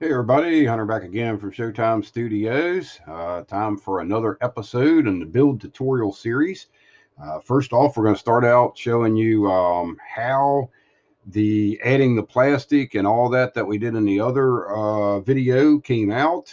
Hey everybody, Hunter back again from Showtime Studios. Time for another episode in the build tutorial series. First off, we're going to start out showing you how the adding the plastic and all that we did in the other video came out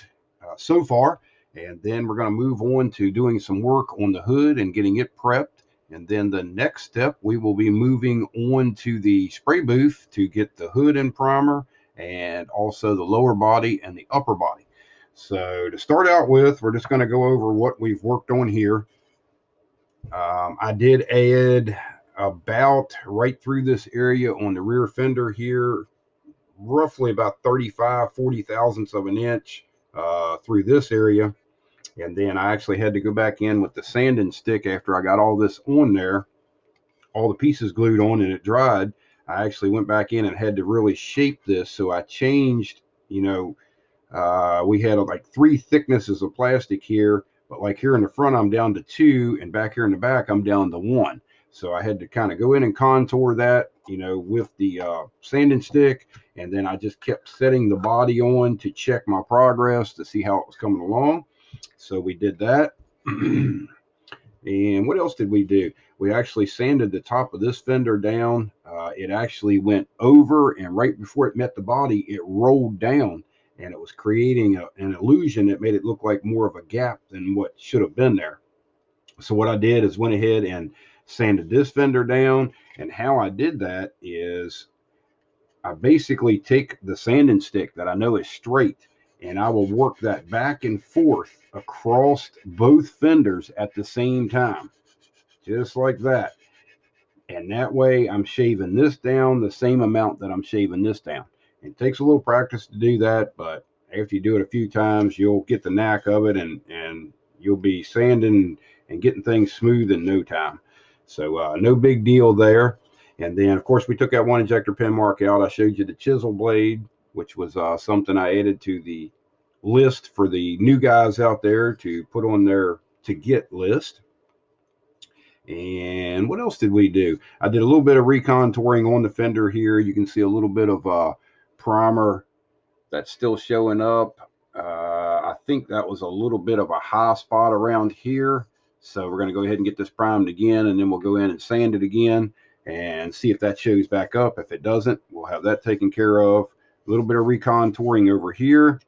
so far. And then we're going to move on to doing some work on the hood and getting it prepped. And then the next step, we will be moving on to the spray booth to get the hood and primer and also the lower body and the upper body. So to start out with, we're just going to go over what we've worked on here. I did add about right through this area on the rear fender here, roughly about 35, 40 thousandths of an inch through this area. And then I actually had to go back in with the sanding stick after I got all this on there, all the pieces glued on and it dried. I actually went back in and had to really shape this. So I changed, we had like three thicknesses of plastic here, but like here in the front, I'm down to two, and back here in the back, I'm down to one. So I had to kind of go in and contour that, with the sanding stick. And then I just kept setting the body on to check my progress to see how it was coming along. So we did that. And what else did we do? We actually sanded the top of this fender down. It actually went over, and right before it met the body, it rolled down, and it was creating an illusion that made it look like more of a gap than what should have been there. So what I did is went ahead and sanded this fender down, and how I did that is I basically take the sanding stick that I know is straight, and I will work that back and forth across both fenders at the same time, just like that. And that way I'm shaving this down the same amount that I'm shaving this down. It takes a little practice to do that, but after you do it a few times, you'll get the knack of it, and you'll be sanding and getting things smooth in no time. So no big deal there. And then, of course, we took that one injector pin mark out. I showed you the chisel blade, which was something I added to the list for the new guys out there to put on their to get list. And what else did we do? I did a little bit of recontouring on the fender here. You can see a little bit of primer that's still showing up. I think that was a little bit of a high spot around here. So we're going to go ahead and get this primed again, and then we'll go in and sand it again and see if that shows back up. If it doesn't, we'll have that taken care of. A little bit of recontouring over here.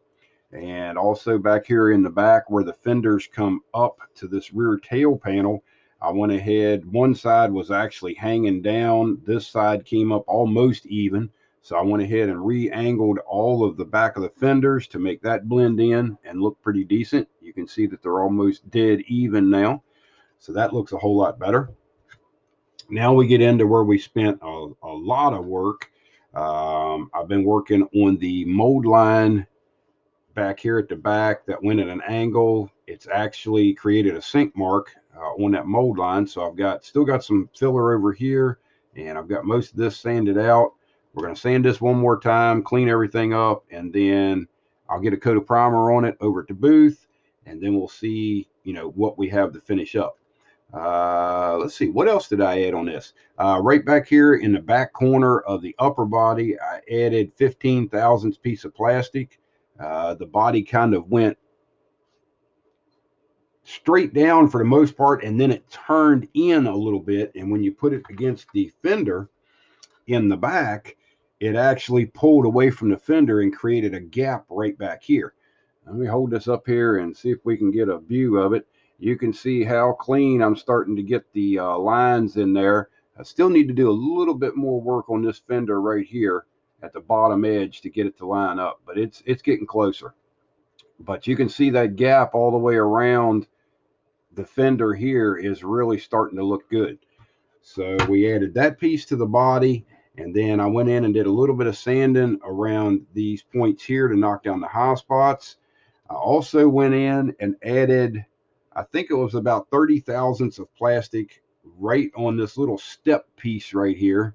And also back here in the back where the fenders come up to this rear tail panel, I went ahead, one side was actually hanging down. This side came up almost even. So I went ahead and re-angled all of the back of the fenders to make that blend in and look pretty decent. You can see that they're almost dead even now. So that looks a whole lot better. Now we get into where we spent a lot of work. I've been working on the mold line back here at the back that went at an angle. It's actually created a sink mark on that mold line. So I've got still got some filler over here, and I've got most of this sanded out. We're going to sand this one more time, clean everything up, and then I'll get a coat of primer on it over at the booth, and then we'll see, what we have to finish up. Let's see, what else did I add on this? Right back here in the back corner of the upper body, I added 15 thousandths piece of plastic. The body kind of went straight down for the most part, and then it turned in a little bit. And when you put it against the fender in the back, it actually pulled away from the fender and created a gap right back here. Let me hold this up here and see if we can get a view of it. You can see how clean I'm starting to get the lines in there. I still need to do a little bit more work on this fender right here at the bottom edge to get it to line up, but it's getting closer. But you can see that gap all the way around the fender here is really starting to look good. So we added that piece to the body, and then I went in and did a little bit of sanding around these points here to knock down the high spots. I also went in and added, I think it was about 30 thousandths of plastic right on this little step piece right here.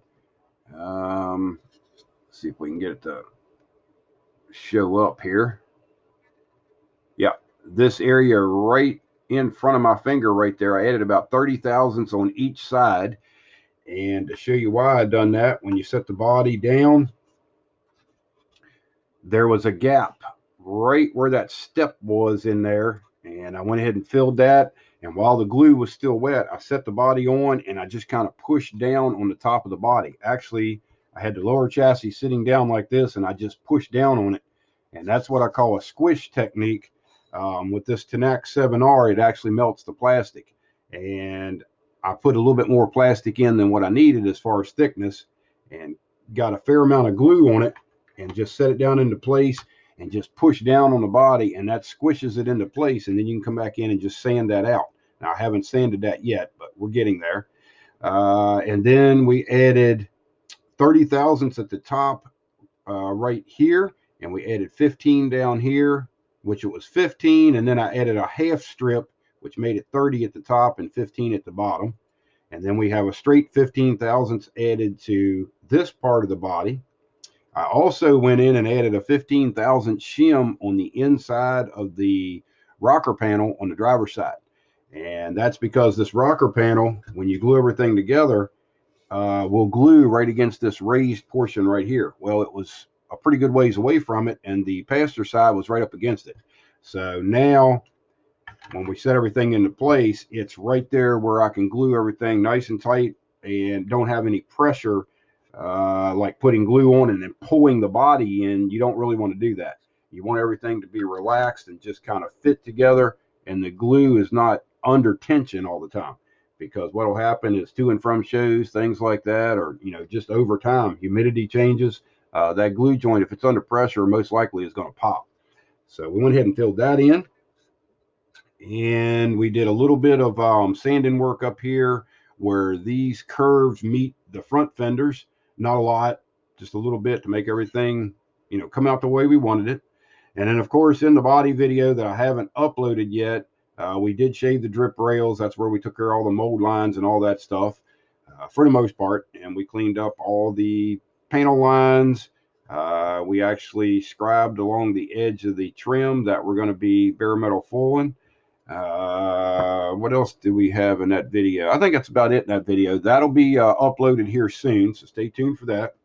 Let's see if we can get it to show up here. Yeah, this area right in front of my finger right there, I added about 30 thousandths on each side. And to show you why I done that, when you set the body down, there was a gap right where that step was in there, and I went ahead and filled that. And while the glue was still wet, I set the body on and I just kind of pushed down on the top of the body. Actually, I had the lower chassis sitting down like this, and I just pushed down on it. And that's what I call a squish technique. With this Tenax 7R, it actually melts the plastic. And I put a little bit more plastic in than what I needed as far as thickness, and got a fair amount of glue on it, and just set it down into place and just push down on the body, and that squishes it into place. And then you can come back in and just sand that out. Now, I haven't sanded that yet, but we're getting there. And then we added 30 thousandths at the top right here, and we added 15 down here, which it was 15, and then I added a half strip, which made it 30 at the top and 15 at the bottom. And then we have a straight 15 thousandths added to this part of the body. I also went in and added a 15 thousandth shim on the inside of the rocker panel on the driver's side. And that's because this rocker panel, when you glue everything together, will glue right against this raised portion right here. Well, it was a pretty good ways away from it, and the passenger side was right up against it. So now when we set everything into place, it's right there where I can glue everything nice and tight and don't have any pressure, like putting glue on and then pulling the body in. You don't really want to do that. You want everything to be relaxed and just kind of fit together, and the glue is not under tension all the time. Because what will happen is to and from shows, things like that, or just over time, humidity changes. That glue joint, if it's under pressure, most likely is going to pop. So we went ahead and filled that in, and we did a little bit of sanding work up here where these curves meet the front fenders. Not a lot, just a little bit to make everything come out the way we wanted it. And then, of course, in the body video that I haven't uploaded yet, we did shave the drip rails. That's where we took care of all the mold lines and all that stuff, for the most part. And we cleaned up all the panel lines. We actually scribed along the edge of the trim that we're going to be bare metal foiling. What else do we have in that video? I think that's about it in that video. That'll be uploaded here soon, so stay tuned for that.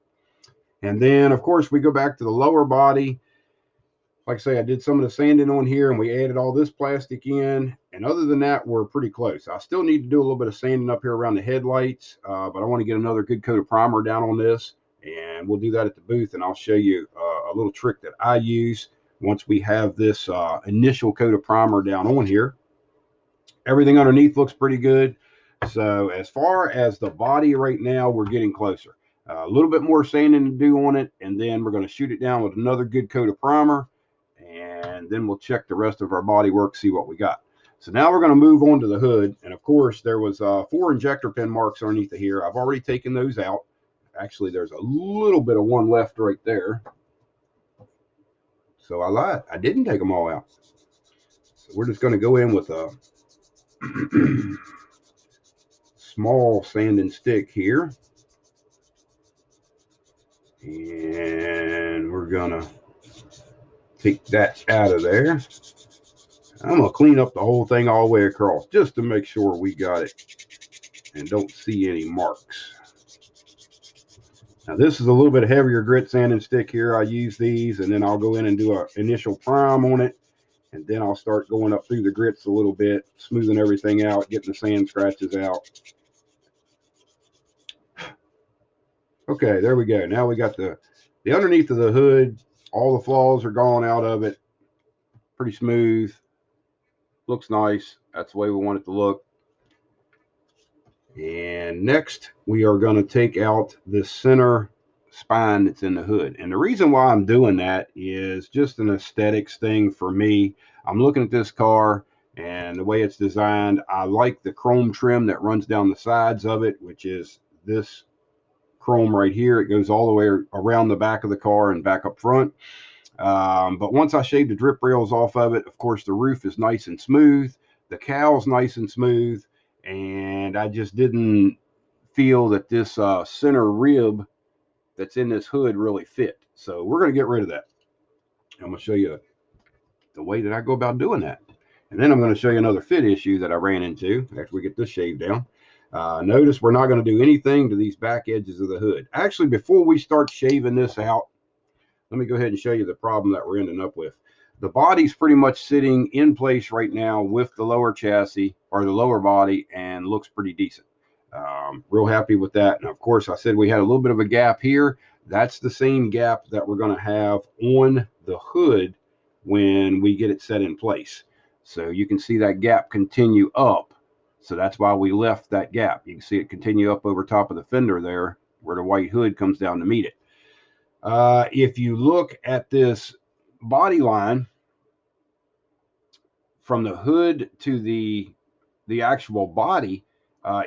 And then, of course, we go back to the lower body. Like I say, I did some of the sanding on here, and we added all this plastic in. And other than that, we're pretty close. I still need to do a little bit of sanding up here around the headlights, but I want to get another good coat of primer down on this. And we'll do that at the booth, and I'll show you a little trick that I use once we have this initial coat of primer down on here. Everything underneath looks pretty good. So as far as the body right now, we're getting closer. A little bit more sanding to do on it, and then we're going to shoot it down with another good coat of primer, and then we'll check the rest of our body work, see what we got. So now we're going to move on to the hood, and of course there was 4 injector pin marks underneath of here. I've already taken those out. Actually, there's a little bit of one left right there. So I lied. I didn't take them all out. So we're just going to go in with a small sanding stick here, and we're gonna take that out of there. I'm gonna clean up the whole thing all the way across just to make sure we got it and don't see any marks. Now this is a little bit heavier grit sanding stick here. I use these, and then I'll go in and do an initial prime on it, and then I'll start going up through the grits a little bit, smoothing everything out, getting the sand scratches out. Okay, there we go. Now we got the underneath of the hood. All the flaws are gone out of it. Pretty smooth. Looks nice. That's the way we want it to look. And next, we are going to take out the center spine that's in the hood. And the reason why I'm doing that is just an aesthetics thing for me. I'm looking at this car and the way it's designed. I like the chrome trim that runs down the sides of it, which is this chrome right here. It goes all the way around the back of the car and back up front. But once I shave the drip rails off of it, of course, the roof is nice and smooth. The cowl's nice and smooth. And I just didn't feel that this center rib that's in this hood really fit. So we're going to get rid of that. I'm going to show you the way that I go about doing that. And then I'm going to show you another fit issue that I ran into after we get this shaved down. Notice we're not going to do anything to these back edges of the hood. Actually, before we start shaving this out, let me go ahead and show you the problem that we're ending up with. The body's pretty much sitting in place right now with the lower chassis or the lower body, and looks pretty decent. Real happy with that. And of course, I said we had a little bit of a gap here. That's the same gap that we're going to have on the hood when we get it set in place. So you can see that gap continue up. So that's why we left that gap. You can see it continue up over top of the fender there where the white hood comes down to meet it. If you look at this body line from the hood to the actual body,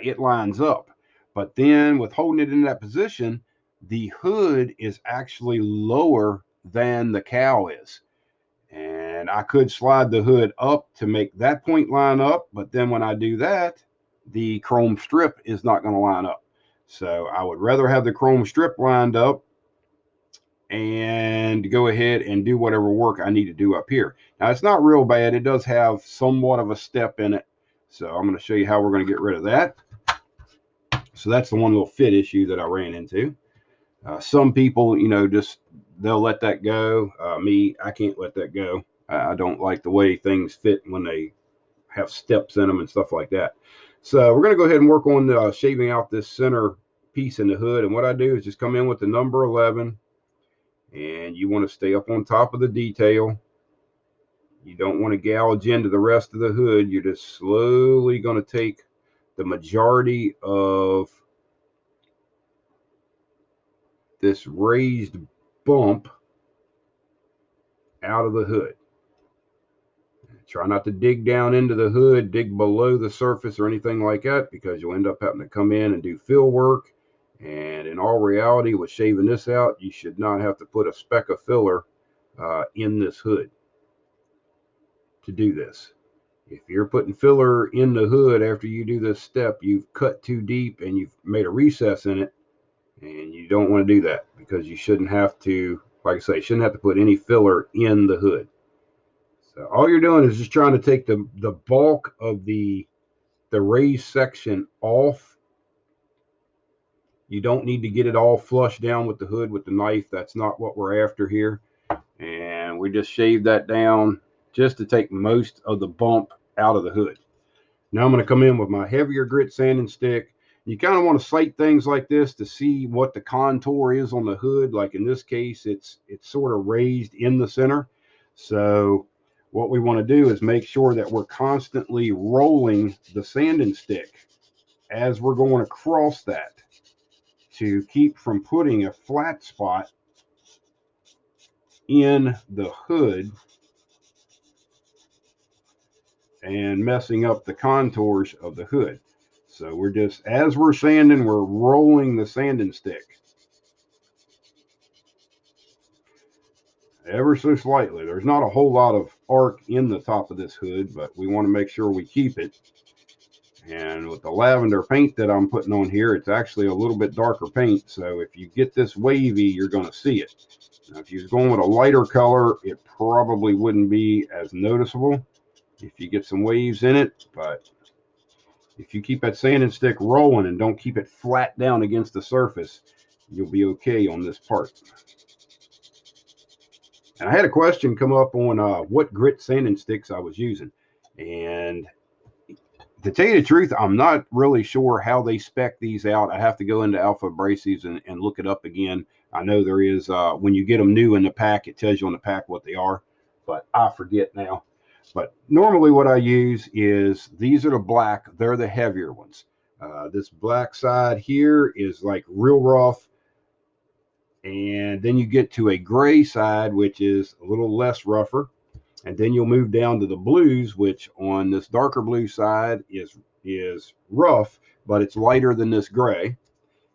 it lines up. But then with holding it in that position, the hood is actually lower than the cowl is. And I could slide the hood up to make that point line up, but then when I do that, the chrome strip is not going to line up. So I would rather have the chrome strip lined up and go ahead and do whatever work I need to do up here. Now, it's not real bad. It does have somewhat of a step in it. So I'm going to show you how we're going to get rid of that. So that's the one little fit issue that I ran into. Some people, just they'll let that go. Me, I can't let that go. I don't like the way things fit when they have steps in them and stuff like that. So we're going to go ahead and work on shaving out this center piece in the hood. And what I do is just come in with the number 11, and you want to stay up on top of the detail. You don't want to gouge into the rest of the hood. You're just slowly going to take the majority of this raised bump out of the hood. Try not to dig down into the hood, dig below the surface or anything like that, because you'll end up having to come in and do fill work. And in all reality, with shaving this out, you should not have to put a speck of filler in this hood to do this. If you're putting filler in the hood after you do this step, you've cut too deep and you've made a recess in it, and you don't want to do that, because you shouldn't have to, like I say, shouldn't have to put any filler in the hood. So all you're doing is just trying to take the bulk of the raised section off. You don't need to get it all flush down with the hood with the knife. That's not what we're after here. And we just shave that down just to take most of the bump out of the hood. Now I'm going to come in with my heavier grit sanding stick. You kind of want to sight things like this to see what the contour is on the hood. Like in this case, it's sort of raised in the center. So what we want to do is make sure that we're constantly rolling the sanding stick as we're going across that to keep from putting a flat spot in the hood and messing up the contours of the hood. So we're just, as we're sanding, we're rolling the sanding stick ever so slightly. There's not a whole lot of arc in the top of this hood, but we want to make sure we keep it. And with the lavender paint that I'm putting on here, it's actually a little bit darker paint. So if you get this wavy, you're going to see it. Now, if you're going with a lighter color, it probably wouldn't be as noticeable if you get some waves in it. But if you keep that sanding stick rolling and don't keep it flat down against the surface, you'll be okay on this part. And I had a question come up on what grit sanding sticks I was using. And to tell you the truth, I'm not really sure how they spec these out. I have to go into Alpha Abrasives and look it up again. I know there is, when you get them new in the pack, it tells you on the pack what they are, but I forget now. But normally what I use is, these are the black, they're the heavier ones. This black side here is like real rough. And then you get to a gray side, which is a little less rougher. And then you'll move down to the blues, which on this darker blue side is rough, but it's lighter than this gray.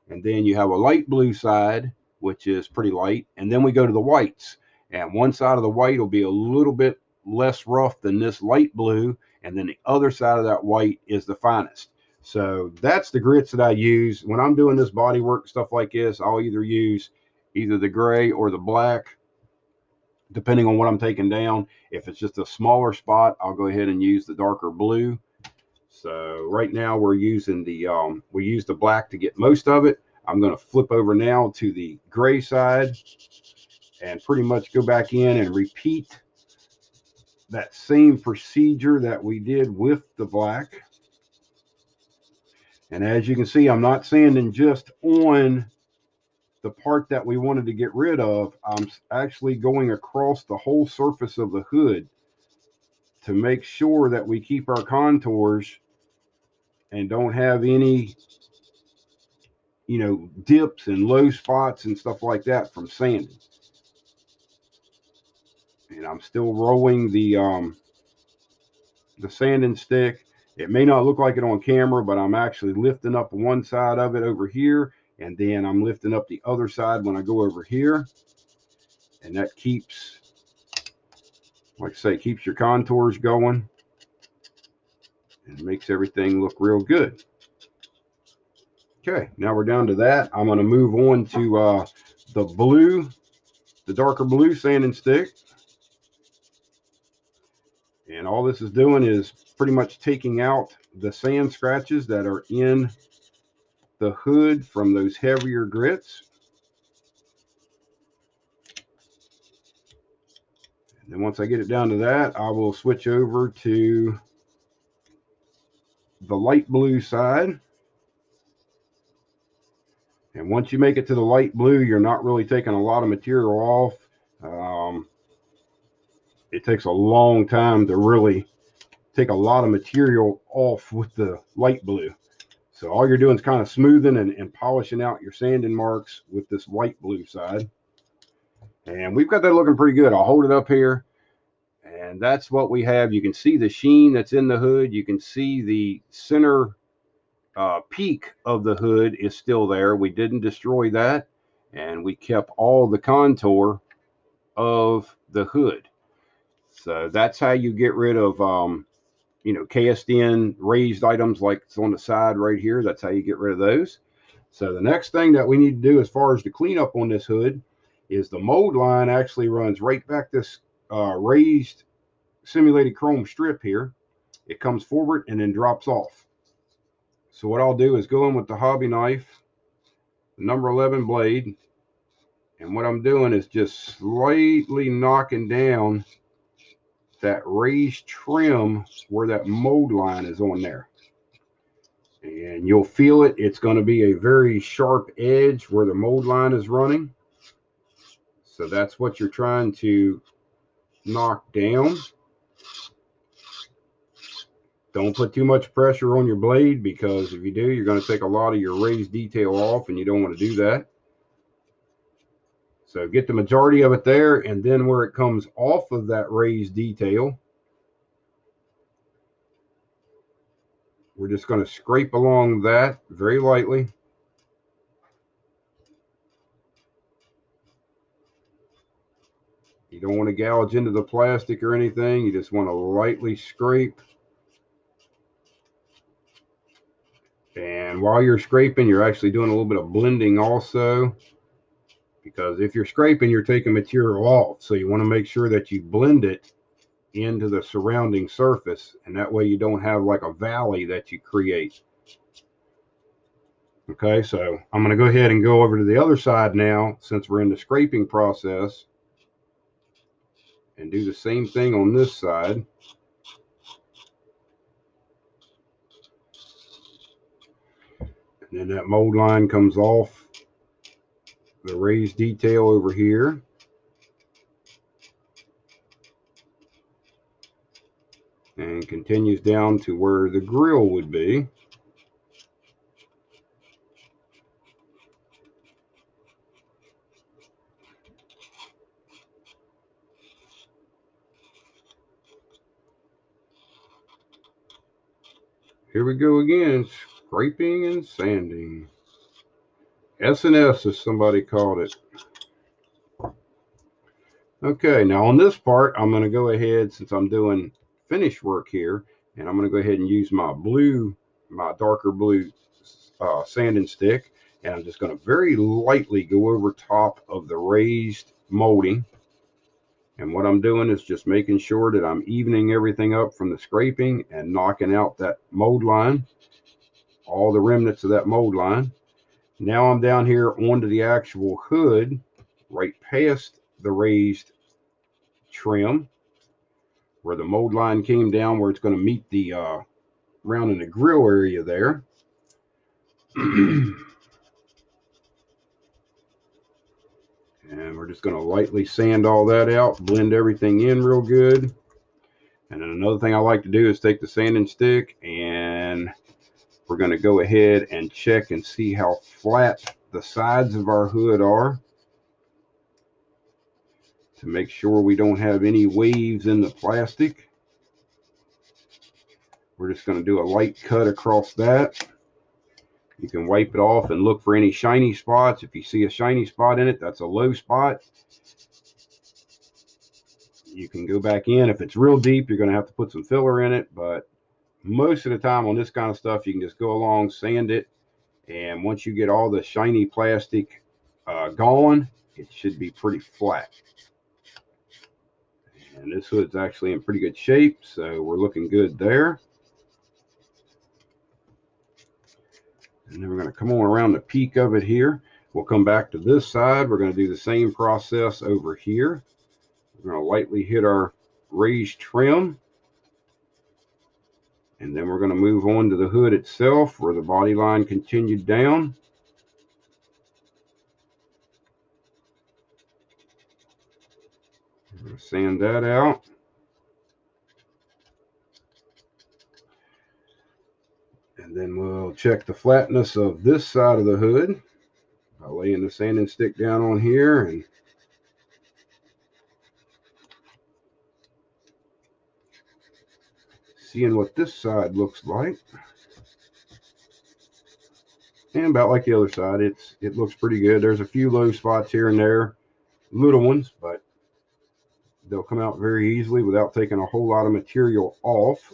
And then you have a light blue side, which is pretty light. And then we go to the whites. And one side of the white will be a little bit less rough than this light blue. And then the other side of that white is the finest. So that's the grits that I use. When I'm doing this body work, stuff like this, I'll either use either the gray or the black, depending on what I'm taking down. If it's just a smaller spot, I'll go ahead and use the darker blue. So right now we're using we use the black to get most of it. I'm going to flip over now to the gray side, and pretty much go back in and repeat that same procedure that we did with the black. And as you can see, I'm not sanding just on the part that we wanted to get rid of. I'm actually going across the whole surface of the hood to make sure that we keep our contours and don't have any, dips and low spots and stuff like that from sanding. And I'm still rolling the sanding stick. It may not look like it on camera, but I'm actually lifting up one side of it over here, and then I'm lifting up the other side when I go over here. And that keeps, like I say, keeps your contours going and makes everything look real good. Okay, now we're down to that. I'm going to move on to the darker blue sanding stick. And all this is doing is pretty much taking out the sand scratches that are in the hood from those heavier grits. And then once I get it down to that, I will switch over to the light blue side. And once you make it to the light blue, you're not really taking a lot of material off. It takes a long time to really take a lot of material off with the light blue. So all you're doing is kind of smoothing and polishing out your sanding marks with this light blue side. And we've got that looking pretty good. I'll hold it up here. And that's what we have. You can see the sheen that's in the hood. You can see the center peak of the hood is still there. We didn't destroy that. And we kept all the contour of the hood. So that's how you get rid of, cast in raised items like it's on the side right here. That's how you get rid of those. So the next thing that we need to do as far as the cleanup on this hood is the mold line actually runs right back this raised simulated chrome strip here. It comes forward and then drops off. So what I'll do is go in with the hobby knife, the number 11 blade, and what I'm doing is just slightly knocking down that raised trim where that mold line is on there. And you'll feel it. It's going to be a very sharp edge where the mold line is running. So that's what you're trying to knock down. Don't put too much pressure on your blade, because if you do, you're going to take a lot of your raised detail off, and you don't want to do that. So get the majority of it there, and then where it comes off of that raised detail, we're just going to scrape along that very lightly. You don't want to gouge into the plastic or anything. You just want to lightly scrape. And while you're scraping, you're actually doing a little bit of blending also, because if you're scraping, you're taking material off. So you want to make sure that you blend it into the surrounding surface, and that way you don't have like a valley that you create. Okay, so I'm going to go ahead and go over to the other side now, since we're in the scraping process, and do the same thing on this side. And then that mold line comes off the raised detail over here. And continues down to where the grill would be. Here we go again, scraping and sanding. S&S, as somebody called it. Okay, now on this part, I'm going to go ahead, since I'm doing finish work here, and I'm going to go ahead and use my darker blue sanding stick, and I'm just going to very lightly go over top of the raised molding. And what I'm doing is just making sure that I'm evening everything up from the scraping and knocking out that mold line, all the remnants of that mold line. Now I'm down here onto the actual hood, right past the raised trim where the mold line came down, where it's going to meet the round in the grill area there. And we're just going to lightly sand all that out, blend everything in real good. And then another thing I like to do is take the sanding stick, and we're going to go ahead and check and see how flat the sides of our hood are to make sure we don't have any waves in the plastic. We're just going to do a light cut across that. You can wipe it off and look for any shiny spots. If you see a shiny spot in it, that's a low spot. You can go back in. If it's real deep, you're going to have to put some filler in it. But most of the time on this kind of stuff, you can just go along, sand it. And once you get all the shiny plastic gone, it should be pretty flat. And this hood's actually in pretty good shape, so we're looking good there. And then we're going to come on around the peak of it here. We'll come back to this side. We're going to do the same process over here. We're going to lightly hit our raised trim. And then we're going to move on to the hood itself where the body line continued down. We're going to sand that out. And then we'll check the flatness of this side of the hood by laying the sanding stick down on here and seeing what this side looks like. And about like the other side, it looks pretty good. There's a few low spots here and there, little ones, but they'll come out very easily without taking a whole lot of material off.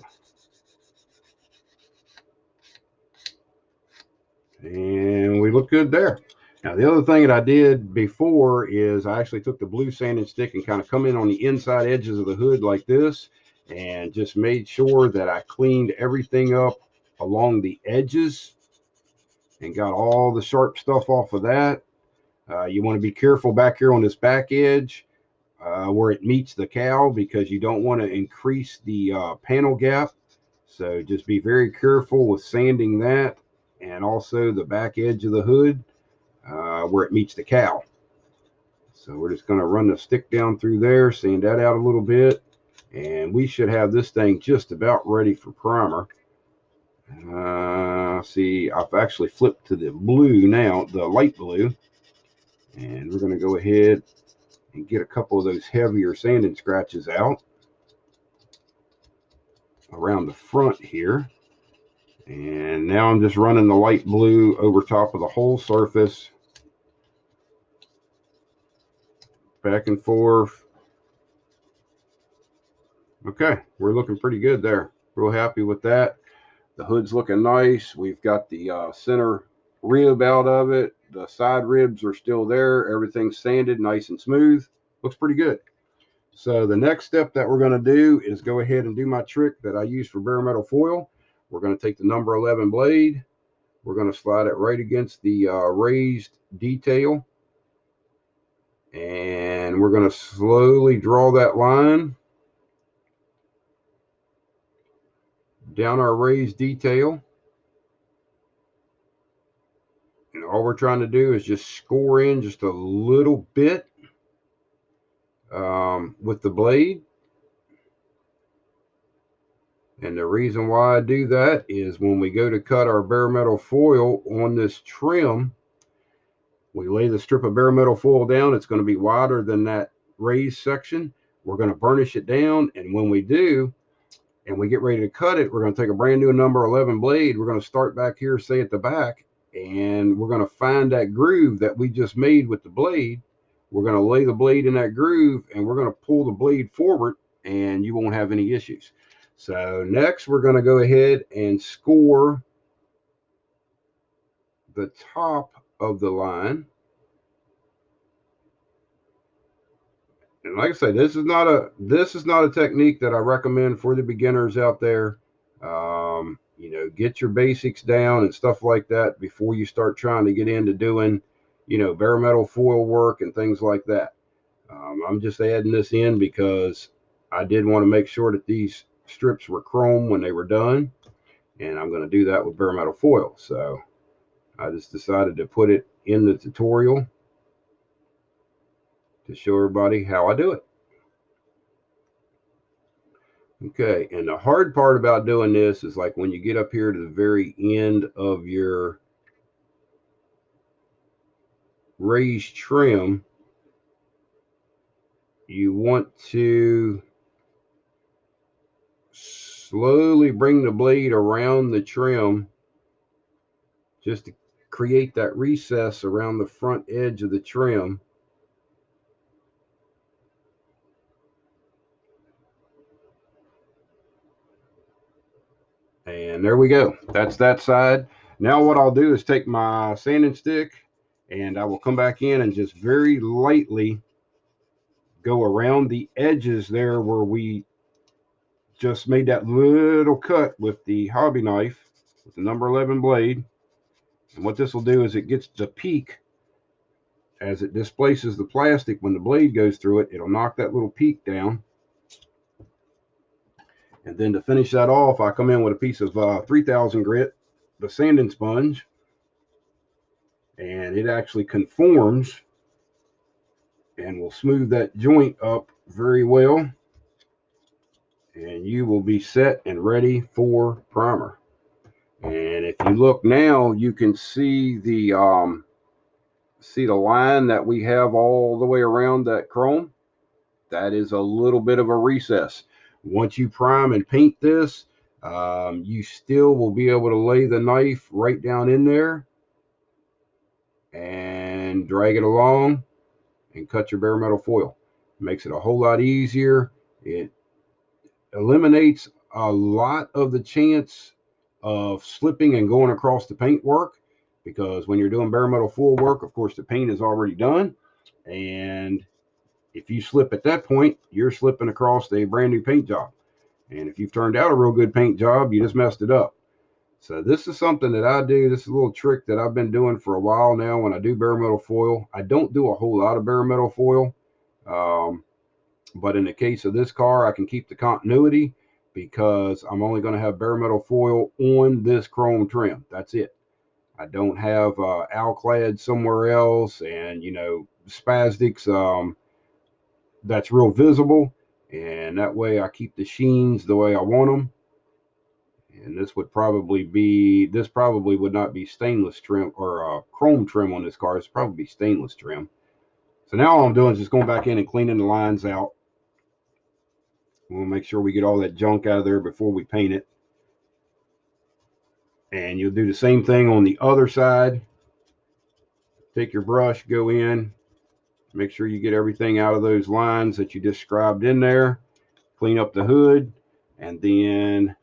And we look good there. Now, the other thing that I did before is I actually took the blue sanding stick and kind of come in on the inside edges of the hood like this and just made sure that I cleaned everything up along the edges and got all the sharp stuff off of that. You want to be careful back here on this back edge where it meets the cowl because you don't want to increase the panel gap. So just be very careful with sanding that, and also the back edge of the hood where it meets the cowl. So we're just going to run the stick down through there, sand that out a little bit, and we should have this thing just about ready for primer. See, I've actually flipped to the blue now, the light blue, and we're going to go ahead and get a couple of those heavier sanding scratches out around the front here. And now I'm just running the light blue over top of the whole surface, back and forth. Okay, we're looking pretty good there. Real happy with that. The hood's looking nice. We've got the center rib out of it. The side ribs are still there. Everything's sanded nice and smooth. Looks pretty good. So the next step that we're going to do is go ahead and do my trick that I use for bare metal foil. We're going to take the number 11 blade. We're going to slide it right against the raised detail. And we're going to slowly draw that line down our raised detail. And all we're trying to do is just score in just a little bit with the blade. And the reason why I do that is when we go to cut our bare metal foil on this trim, we lay the strip of bare metal foil down. It's going to be wider than that raised section. We're going to burnish it down. And when we do, and we get ready to cut it, we're going to take a brand new number 11 blade. We're going to start back here, say at the back, and we're going to find that groove that we just made with the blade. We're going to lay the blade in that groove, and we're going to pull the blade forward, and you won't have any issues. So next, we're going to go ahead and score the top of the line. And like I say, this is not a technique that I recommend for the beginners out there. You know, get your basics down and stuff like that before you start trying to get into doing, you know, bare metal foil work and things like that. I'm just adding this in because I did want to make sure that these strips were chrome when they were done, and I'm going to do that with bare metal foil. So I just decided to put it in the tutorial to show everybody how I do it. Okay, and the hard part about doing this is like when you get up here to the very end of your raised trim, you want to slowly bring the blade around the trim just to create that recess around the front edge of the trim. And there we go. That's that side. Now what I'll do is take my sanding stick and I will come back in and just very lightly go around the edges there where we just made that little cut with the hobby knife with the number 11 blade. And what this will do is it gets the peak as it displaces the plastic. When the blade goes through it, it'll knock that little peak down. And then to finish that off, I come in with a piece of 3000 grit, the sanding sponge, and it actually conforms and will smooth that joint up very well. And you will be set and ready for primer. And if you look now, you can see the line that we have all the way around that chrome. That is a little bit of a recess. Once you prime and paint this, you still will be able to lay the knife right down in there and drag it along and cut your bare metal foil. It makes it a whole lot easier. It eliminates a lot of the chance of slipping and going across the paint work, because when you're doing bare metal foil work, of course, the paint is already done. And if you slip at that point, you're slipping across a brand new paint job. And if you've turned out a real good paint job, you just messed it up. So this is something that I do. This is a little trick that I've been doing for a while now when I do bare metal foil. I don't do a whole lot of bare metal foil. But in the case of this car, I can keep the continuity because I'm only going to have bare metal foil on this chrome trim. That's it. I don't have alclad somewhere else and, spastics that's real visible. And that way I keep the sheens the way I want them. And this probably would not be stainless trim or chrome trim on this car. It's probably stainless trim. So now all I'm doing is just going back in and cleaning the lines out. We'll make sure we get all that junk out of there before we paint it. And you'll do the same thing on the other side. Take your brush, go in, make sure you get everything out of those lines that you just scribed in there. Clean up the hood, and then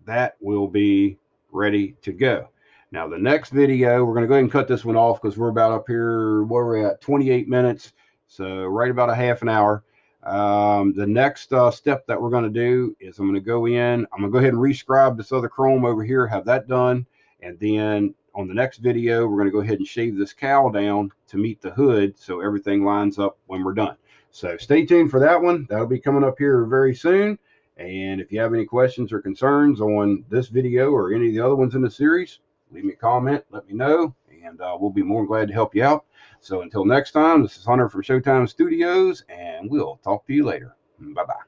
that will be ready to go. Now the next video, we're going to go ahead and cut this one off because we're about up here, where we're at, 28 minutes. So right about a half an hour. The next step that we're going to do is I'm going to go ahead and rescribe this other chrome over here, have that done. And then on the next video, we're going to go ahead and shave this cowl down to meet the hood so everything lines up when we're done. So stay tuned for that one. That'll be coming up here very soon. And if you have any questions or concerns on this video or any of the other ones in the series, leave me a comment, let me know, and we'll be more than glad to help you out. So until next time, this is Hunter from Showtime Studios, and we'll talk to you later. Bye-bye.